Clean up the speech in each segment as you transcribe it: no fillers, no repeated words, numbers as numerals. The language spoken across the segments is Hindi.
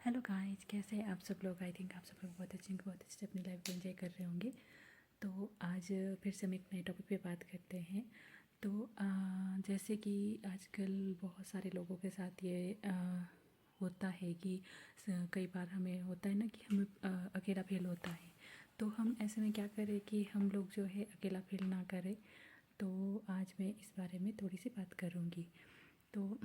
हेलो गाइस, कैसे हैं आप सब लोग। आई थिंक आप सब लोग बहुत अच्छे से अपनी लाइफ को एंजॉय कर रहे होंगे। तो आज फिर से हम एक नए टॉपिक पे बात करते हैं। तो जैसे कि आजकल बहुत सारे लोगों के साथ ये होता है कि कई बार हमें होता है ना कि हमें अकेला फील होता है। तो हम ऐसे में क्या करें कि हम लोग जो है अकेला फील ना करें। तो आज मैं इस बारे में थोड़ी सी बात करूँगी। तो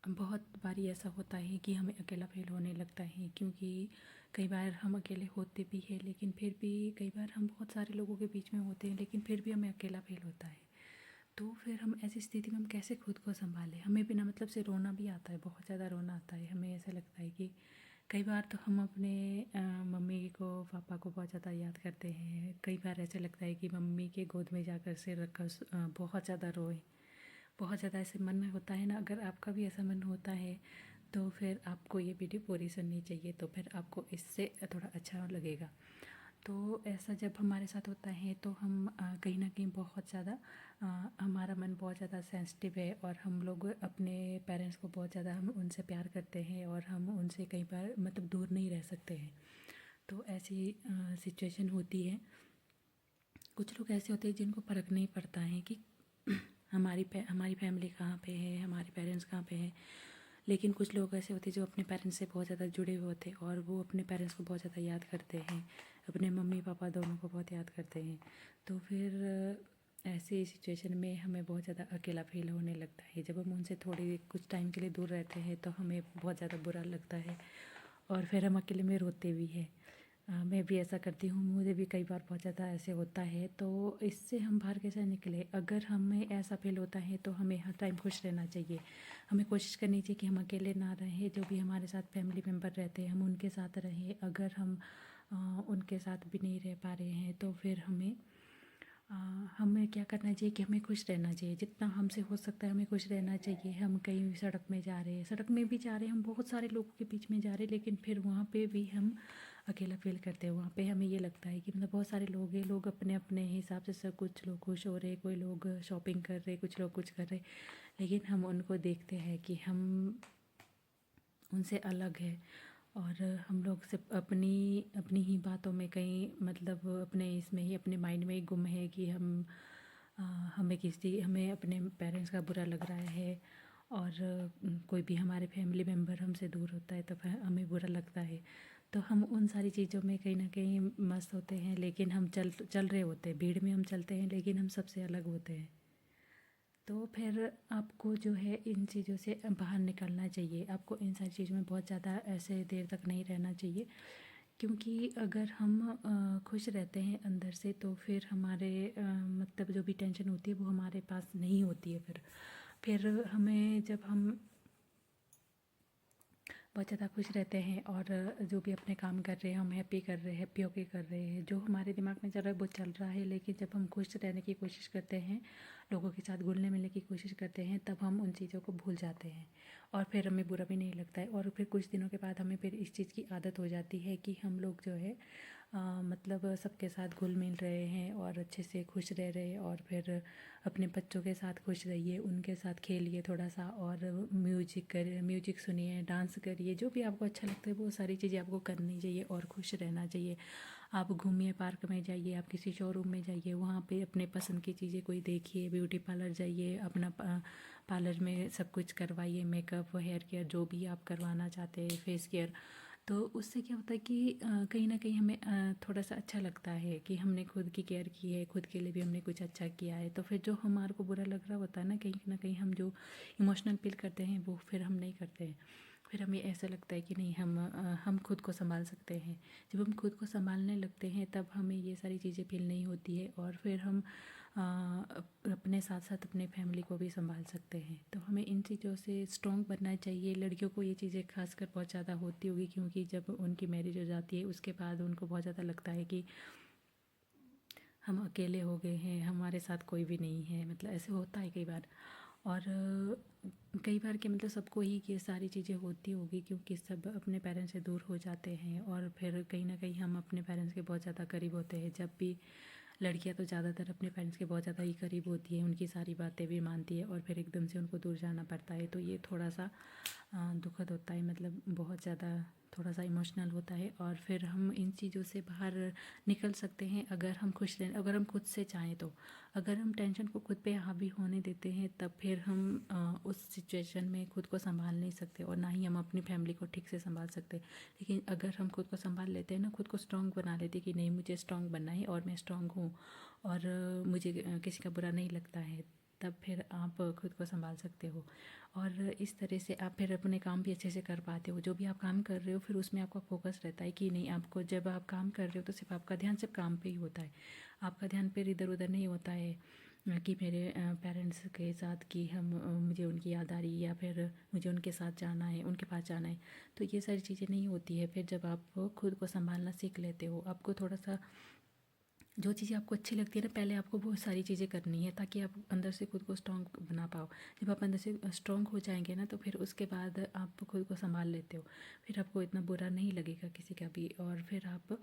बहुत बारी ऐसा होता है कि हमें अकेला फील होने लगता है, क्योंकि कई बार हम अकेले होते भी हैं, लेकिन फिर भी कई बार हम बहुत सारे लोगों के बीच में होते हैं, लेकिन फिर भी हमें अकेला फील होता है। तो फिर हम ऐसी स्थिति में हम कैसे खुद को संभालें। हमें बिना मतलब से रोना भी आता है, बहुत ज़्यादा रोना आता है। हमें ऐसा लगता है कि कई बार तो हम अपने मम्मी को पापा को बहुत ज़्यादा याद करते हैं। कई बार ऐसे लगता है कि मम्मी के गोद में जाकर सिर रखकर बहुत ज़्यादा रोए। बहुत ज़्यादा ऐसे मन होता है ना। अगर आपका भी ऐसा मन होता है तो फिर आपको ये वीडियो पूरी सुननी चाहिए, तो फिर आपको इससे थोड़ा अच्छा लगेगा। तो ऐसा जब हमारे साथ होता है तो हम कहीं ना कहीं बहुत ज़्यादा हमारा मन बहुत ज़्यादा सेंसिटिव है, और हम लोग अपने पेरेंट्स को बहुत ज़्यादा हम उनसे प्यार करते हैं, और हम उनसे कई बार मतलब दूर नहीं रह सकते हैं। तो ऐसी सिचुएशन होती है। कुछ लोग ऐसे होते हैं जिनको फ़र्क नहीं पड़ता है कि हमारी फैमिली कहाँ पे है, हमारे पेरेंट्स कहाँ पे हैं। लेकिन कुछ लोग ऐसे होते हैं जो अपने पेरेंट्स से बहुत ज़्यादा जुड़े हुए होते हैं, और वो अपने पेरेंट्स को बहुत ज़्यादा याद करते हैं, अपने मम्मी पापा दोनों को बहुत याद करते हैं। तो फिर ऐसी सिचुएशन में हमें बहुत ज़्यादा अकेला फील होने लगता है। जब हम उनसे थोड़ी कुछ टाइम के लिए दूर रहते हैं तो हमें बहुत ज़्यादा बुरा लगता है, और फिर हम अकेले में रोते भी हैं। मैं भी ऐसा करती हूँ, मुझे भी कई बार बहुत ज़्यादा ऐसे होता है। तो इससे हम बाहर कैसे निकले। अगर हमें ऐसा फील होता है तो हमें हर टाइम खुश रहना चाहिए। हमें कोशिश करनी चाहिए कि हम अकेले ना रहें। जो भी हमारे साथ फैमिली मेम्बर रहते हैं हम उनके साथ रहें। अगर हम उनके साथ भी नहीं रह पा रहे हैं तो फिर हमें क्या करना चाहिए कि हमें खुश रहना चाहिए। जितना हमसे हो सकता है हमें खुश रहना चाहिए। हम कहीं सड़क में जा रहे हैं, सड़क में भी जा रहे हैं, हम बहुत सारे लोगों के बीच में जा रहे हैं, लेकिन फिर वहाँ पे भी हम अकेला फील करते हैं। वहाँ पे हमें ये लगता है कि मतलब बहुत सारे लोग हैं, लोग अपने अपने हिसाब से सब, कुछ लोग खुश हो रहे, कोई लोग शॉपिंग कर रहे, कुछ लोग कुछ कर रहे, लेकिन हम उनको देखते हैं कि हम उनसे अलग है। और हम लोग सिर्फ अपनी अपनी ही बातों में कहीं मतलब अपने इसमें ही अपने माइंड में ही गुम है कि अ, हमें अपने पेरेंट्स का बुरा लग रहा है, और कोई भी हमारे फैमिली मेम्बर हमसे दूर होता है तो फिर हमें बुरा लगता है। तो हम उन सारी चीज़ों में कहीं ना कहीं मस्त होते हैं, लेकिन हम चल चल रहे होते हैं, भीड़ में हम चलते हैं, लेकिन हम सबसे अलग होते हैं। तो फिर आपको जो है इन चीज़ों से बाहर निकलना चाहिए। आपको इन सारी चीज़ों में बहुत ज़्यादा ऐसे देर तक नहीं रहना चाहिए, क्योंकि अगर हम खुश रहते हैं अंदर से तो फिर हमारे मतलब जो भी टेंशन होती है वो हमारे पास नहीं होती है। फिर हमें जब हम बहुत ज़्यादा खुश रहते हैं और जो भी अपने काम कर रहे हैं हम हैप्पी कर रहे हैं, हैप्पी होके कर रहे हैं, जो हमारे दिमाग में चल रहा है वो चल रहा है। लेकिन जब हम खुश रहने की कोशिश करते हैं, लोगों के साथ घुलने मिलने की कोशिश करते हैं, तब हम उन चीज़ों को भूल जाते हैं, और फिर हमें बुरा भी नहीं लगता है। और फिर कुछ दिनों के बाद हमें फिर इस चीज़ की आदत हो जाती है कि हम लोग जो है मतलब सबके साथ घुल मिल रहे हैं और अच्छे से खुश रह रहे हैं। और फिर अपने बच्चों के साथ खुश रहिए, उनके साथ खेलिए थोड़ा सा, और म्यूजिक सुनिए, डांस करिए, जो भी आपको अच्छा लगता है वो सारी चीज़ें आपको करनी चाहिए और खुश रहना चाहिए। आप घूमिए, पार्क में जाइए, आप किसी शोरूम में जाइए, वहाँ पे अपने पसंद की चीज़ें कोई देखिए, ब्यूटी पार्लर जाइए, अपना पार्लर में सब कुछ करवाइए, मेकअप, हेयर केयर, जो भी आप करवाना चाहते हैं, फेस केयर। तो उससे क्या होता है कि कहीं ना कहीं हमें थोड़ा सा अच्छा लगता है कि हमने खुद की केयर की है, खुद के लिए भी हमने कुछ अच्छा किया है। तो फिर जो हमारे को बुरा लग रहा होता है ना कहीं हम जो इमोशनल फील करते हैं वो फिर हम नहीं करते हैं। फिर हमें ऐसा लगता है कि नहीं, हम खुद को संभाल सकते हैं। जब हम खुद को संभालने लगते हैं तब हमें ये सारी चीज़ें फील नहीं होती है, और फिर हम अपने साथ साथ अपने फैमिली को भी संभाल सकते हैं। तो हमें इन चीज़ों से स्ट्रॉन्ग बनना चाहिए। लड़कियों को ये चीज़ें खासकर बहुत ज़्यादा होती होगी, क्योंकि जब उनकी मैरिज हो जाती है उसके बाद उनको बहुत ज़्यादा लगता है कि हम अकेले हो गए हैं, हमारे साथ कोई भी नहीं है, मतलब ऐसे होता है कई बार। और कई बार के मतलब सबको ही ये सारी चीज़ें होती होगी, क्योंकि सब अपने पेरेंट्स से दूर हो जाते हैं, और फिर कहीं ना कहीं हम अपने पेरेंट्स के बहुत ज़्यादा करीब होते हैं। जब भी लड़कियां तो ज़्यादातर अपने पेरेंट्स के बहुत ज़्यादा ही करीब होती हैं, उनकी सारी बातें भी मानती है और फिर एकदम से उनको दूर जाना पड़ता है, तो ये थोड़ा सा दुखद होता है, मतलब बहुत ज़्यादा थोड़ा सा इमोशनल होता है। और फिर हम इन चीज़ों से बाहर निकल सकते हैं अगर हम खुश रहें, अगर हम खुद से चाहें तो। अगर हम टेंशन को खुद पे हावी होने देते हैं तब फिर हम उस सिचुएशन में खुद को संभाल नहीं सकते और ना ही हम अपनी फैमिली को ठीक से संभाल सकते। लेकिन अगर हम खुद को संभाल लेते हैं ना, खुद को स्ट्रॉन्ग बना लेते हैं कि नहीं मुझे स्ट्रॉन्ग बनना है और मैं स्ट्रॉन्ग हूँ और मुझे किसी का बुरा नहीं लगता है, तब फिर आप खुद को संभाल सकते हो। और इस तरह से आप फिर अपने काम भी अच्छे से कर पाते हो। जो भी आप काम कर रहे हो फिर उसमें आपका फोकस रहता है कि नहीं, आपको जब आप काम कर रहे हो तो सिर्फ आपका ध्यान सिर्फ काम पे ही होता है, आपका ध्यान फिर इधर उधर नहीं होता है कि मेरे पेरेंट्स के साथ कि हम मुझे उनकी याद आ रही है या फिर मुझे उनके साथ जाना है, उनके पास जाना है। तो ये सारी चीज़ें नहीं होती है फिर जब आप खुद को संभालना सीख लेते हो। आपको थोड़ा सा जो चीज़ें आपको अच्छी लगती है ना, पहले आपको बहुत सारी चीज़ें करनी है ताकि आप अंदर से खुद को स्ट्रॉन्ग बना पाओ। जब आप अंदर से स्ट्रॉन्ग हो जाएंगे ना तो फिर उसके बाद आप खुद को संभाल लेते हो, फिर आपको इतना बुरा नहीं लगेगा किसी का भी, और फिर आप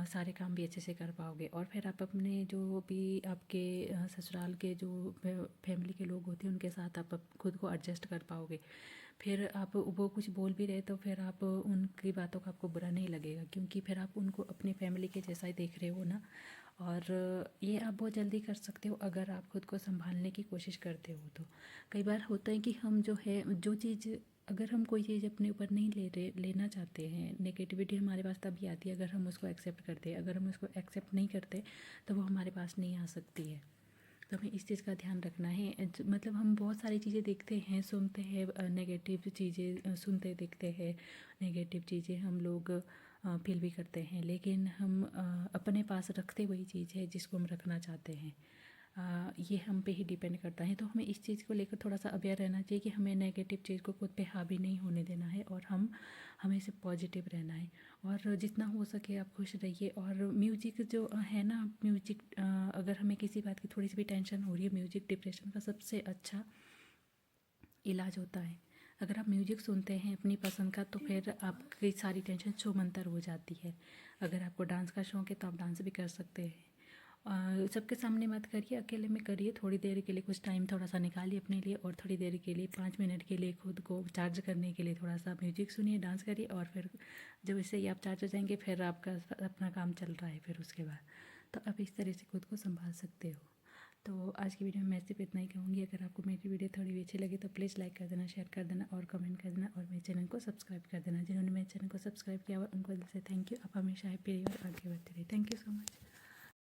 सारे काम भी अच्छे से कर पाओगे। और फिर आप अपने जो भी आपके ससुराल के जो फैमिली के लोग होते हैं उनके साथ आप खुद को एडजस्ट कर पाओगे। फिर आप वो कुछ बोल भी रहे तो फिर आप उनकी बातों का आपको बुरा नहीं लगेगा, क्योंकि फिर आप उनको अपनी फैमिली के जैसा ही देख रहे हो ना। और ये आप बहुत जल्दी कर सकते हो अगर आप खुद को संभालने की कोशिश करते हो तो। कई बार होता है कि हम जो है जो चीज़, अगर हम कोई चीज़ अपने ऊपर नहीं लेना चाहते हैं, नेगेटिविटी हमारे पास तभी आती है अगर हम उसको एक्सेप्ट करते हैं। अगर हम उसको एक्सेप्ट नहीं करते तो वो हमारे पास नहीं आ सकती है। तो हमें इस चीज़ का ध्यान रखना है। मतलब हम बहुत सारी चीज़ें देखते हैं, सुनते हैं, नेगेटिव चीज़ें सुनते देखते हैं, नेगेटिव चीज़ें हम लोग फील भी करते हैं, लेकिन हम अपने पास रखते वही चीज़ है जिसको हम रखना चाहते हैं। ये हम पे ही डिपेंड करता है। तो हमें इस चीज़ को लेकर थोड़ा सा अवेयर रहना चाहिए कि हमें नेगेटिव चीज़ को खुद पे हावी नहीं होने देना है और हमें सिर्फ पॉजिटिव रहना है। और जितना हो सके आप खुश रहिए। और म्यूजिक जो है ना, म्यूजिक अगर हमें किसी बात की थोड़ी सी भी टेंशन हो रही है, म्यूजिक डिप्रेशन का सबसे अच्छा इलाज होता है। अगर आप म्यूजिक सुनते हैं अपनी पसंद का तो फिर आपकी सारी टेंशन छूमंतर हो जाती है। अगर आपको डांस का शौक़ है तो आप डांस भी कर सकते हैं। सबके सामने मत करिए, अकेले में करिए। थोड़ी देर के लिए कुछ टाइम थोड़ा सा निकालिए अपने लिए, और थोड़ी देर के लिए 5 मिनट के लिए खुद को चार्ज करने के लिए थोड़ा सा म्यूजिक सुनिए, डांस करिए, और फिर जब इससे ही आप चार्ज हो जाएंगे फिर आपका अपना काम चल रहा है फिर उसके बाद। तो आप इस तरह से खुद को संभाल सकते हो। तो आज की वीडियो में मैं सिर्फ इतना ही कहूँगी। अगर आपको मेरी वीडियो थोड़ी भी अच्छी लगी तो प्लीज़ लाइक कर देना, शेयर कर देना और कमेंट कर देना, और मेरे चैनल को सब्सक्राइब कर देना। जिन्होंने मेरे चैनल को सब्सक्राइब किया हुआ उनको दिल से थैंक यू। आप हमेशा हैप्पी रहिए और आगे बढ़ते रहिए। Thank you so much.